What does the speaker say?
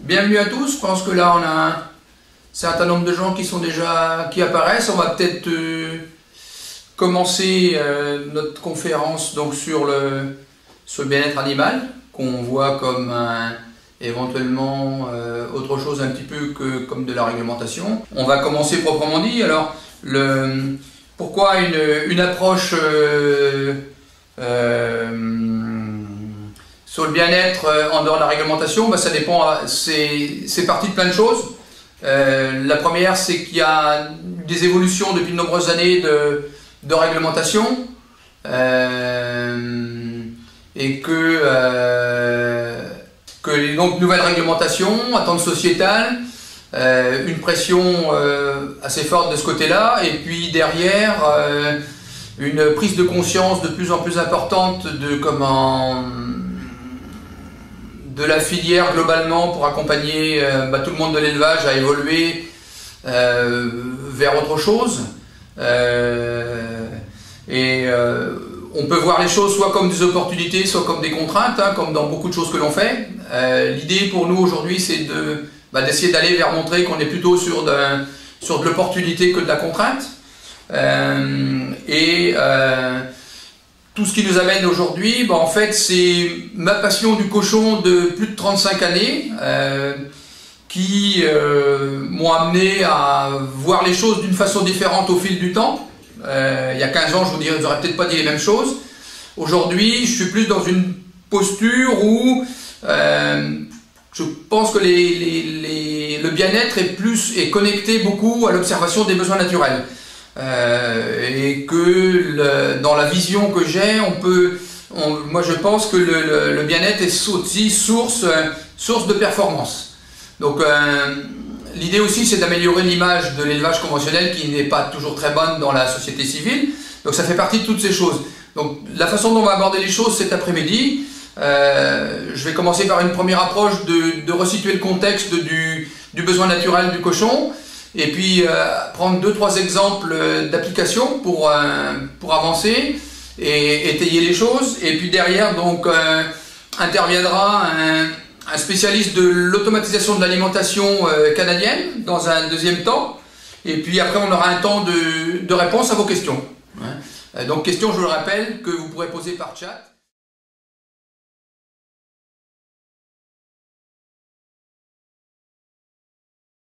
Bienvenue à tous, je pense que là on a un certain nombre de gens qui apparaissent. On va peut-être commencer notre conférence donc, sur le bien-être animal, qu'on voit comme éventuellement autre chose un petit peu que comme de la réglementation. On va commencer proprement dit. Alors, pourquoi une approche sur le bien-être en dehors de la réglementation? Ça dépend, c'est parti de plein de choses. La première, c'est qu'il y a des évolutions depuis de nombreuses années de réglementation et que donc nouvelle réglementation, attente sociétale, une pression assez forte de ce côté-là, et puis derrière une prise de conscience de plus en plus importante de la filière globalement pour accompagner tout le monde de l'élevage à évoluer vers autre chose. On peut voir les choses soit comme des opportunités, soit comme des contraintes, comme dans beaucoup de choses que l'on fait. L'idée pour nous aujourd'hui, c'est d'essayer d'aller vers montrer qu'on est plutôt sur de l'opportunité que de la contrainte. Tout ce qui nous amène aujourd'hui, en fait, c'est ma passion du cochon de plus de 35 années qui m'ont amené à voir les choses d'une façon différente au fil du temps. Il y a 15 ans, je vous dirais, j'aurais peut-être pas dit les mêmes choses. Aujourd'hui, je suis plus dans une posture où je pense que le bien-être est connecté beaucoup à l'observation des besoins naturels. Et que dans la vision que j'ai, moi je pense que le bien-être est aussi source de performance. Donc l'idée aussi, c'est d'améliorer l'image de l'élevage conventionnel qui n'est pas toujours très bonne dans la société civile. Donc ça fait partie de toutes ces choses. Donc la façon dont on va aborder les choses cet après-midi, je vais commencer par une première approche de resituer le contexte du besoin naturel du cochon, et puis prendre 2-3 exemples d'applications pour avancer et étayer les choses. Et puis derrière, donc, interviendra un spécialiste de l'automatisation de l'alimentation canadienne dans un deuxième temps. Et puis après, on aura un temps de réponse à vos questions. Donc questions, je le rappelle, que vous pourrez poser par chat.